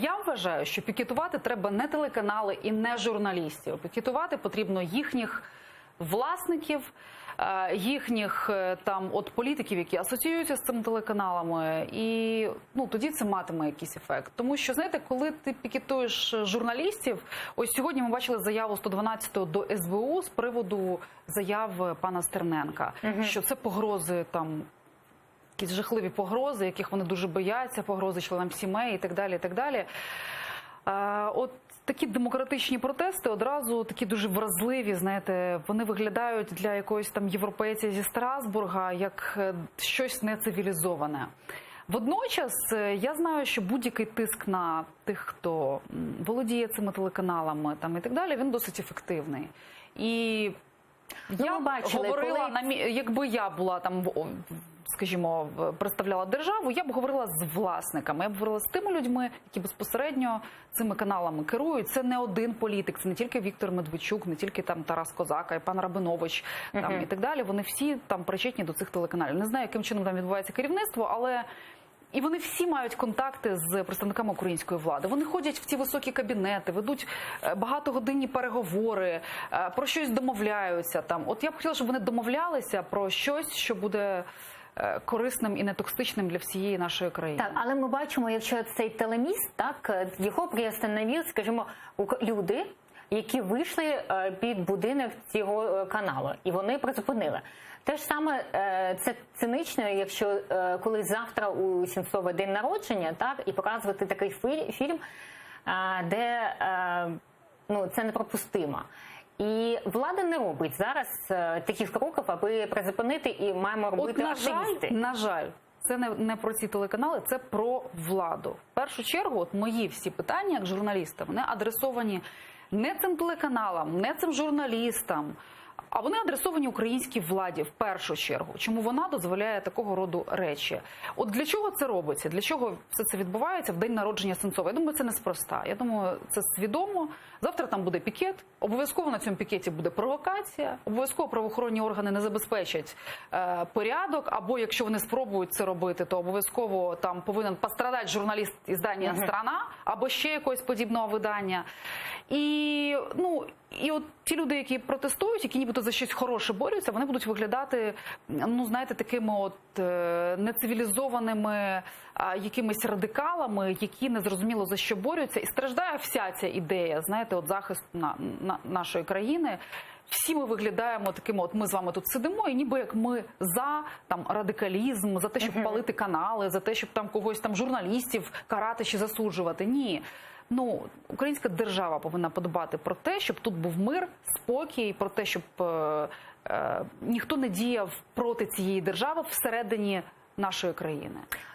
Я вважаю, що пікетувати треба не телеканали і не журналістів. Пікетувати потрібно їхніх власників, їхніх там політиків, які асоціюються з цими телеканалами, і тоді це матиме якийсь ефект. Тому що, знаєте, коли ти пікетуєш журналістів, ось сьогодні ми бачили заяву 112-го до СБУ з приводу заяв пана Стерненка, що це погрози там, якісь жахливі погрози, яких вони дуже бояться, погрози членам сімей і так далі, і так далі. От такі демократичні протести одразу такі дуже вразливі, знаєте, вони виглядають для якогось там європейця зі Страсбурга як щось нецивілізоване. Водночас я знаю, що будь-який тиск на тих, хто володіє цими телеканалами там і так далі, він досить ефективний. І я говорила, якби я була там, скажімо, представляла державу, я б говорила з власниками, я б говорила з тими людьми, які безпосередньо цими каналами керують. Це не один політик, це не тільки Віктор Медведчук, не тільки там Тарас Козак, і пан Рабинович там, і так далі. Вони всі там причетні до цих телеканалів. Не знаю, яким чином там відбувається керівництво, але і вони всі мають контакти з представниками української влади. Вони ходять в ці високі кабінети, ведуть багатогодинні переговори, про щось домовляються там. От я б хотіла, щоб вони домовлялися про щось, що буде корисним і нетоксичним для всієї нашої країни. Так, але ми бачимо, якщо цей телеміст, так, його приостановив, скажімо, люди, які вийшли під будинок цього каналу, і вони призупинили. Те ж саме, це цинично, якщо коли завтра у Сенцова день народження, так, і показувати такий фільм, де це неприпустимо. І влада не робить зараз таких кроків, аби призупинити, і маємо робити активісти. На жаль, це не про ці телеканали, це про владу. В першу чергу, мої всі питання, як журналіста, вони адресовані не цим телеканалам, не цим журналістам, а вони адресовані українській владі в першу чергу. Чому вона дозволяє такого роду речі? От для чого це робиться? Для чого все це відбувається в день народження Сенцова? Я думаю, це неспроста. Я думаю, це свідомо. Завтра там буде пікет. Обов'язково на цьому пікеті буде провокація. Обов'язково правоохоронні органи не забезпечать порядок. Або якщо вони спробують це робити, то обов'язково там повинен пострадати журналіст іздання «Страна» або ще якогось подібного видання. І от ті люди, які протестують, які нібито за щось хороше борються, вони будуть виглядати, знаєте, такими от нецивілізованими якимись радикалами, які незрозуміло за що борються. І страждає вся ця ідея, знаєте, от захисту нашої країни. Всі ми виглядаємо такими, от ми з вами тут сидимо, і ніби як ми за там радикалізм, за те, щоб палити канали, за те, щоб там когось там журналістів карати чи засуджувати. Ні. Українська держава повинна подбати про те, щоб тут був мир, спокій, про те, щоб ніхто не діяв проти цієї держави всередині нашої країни.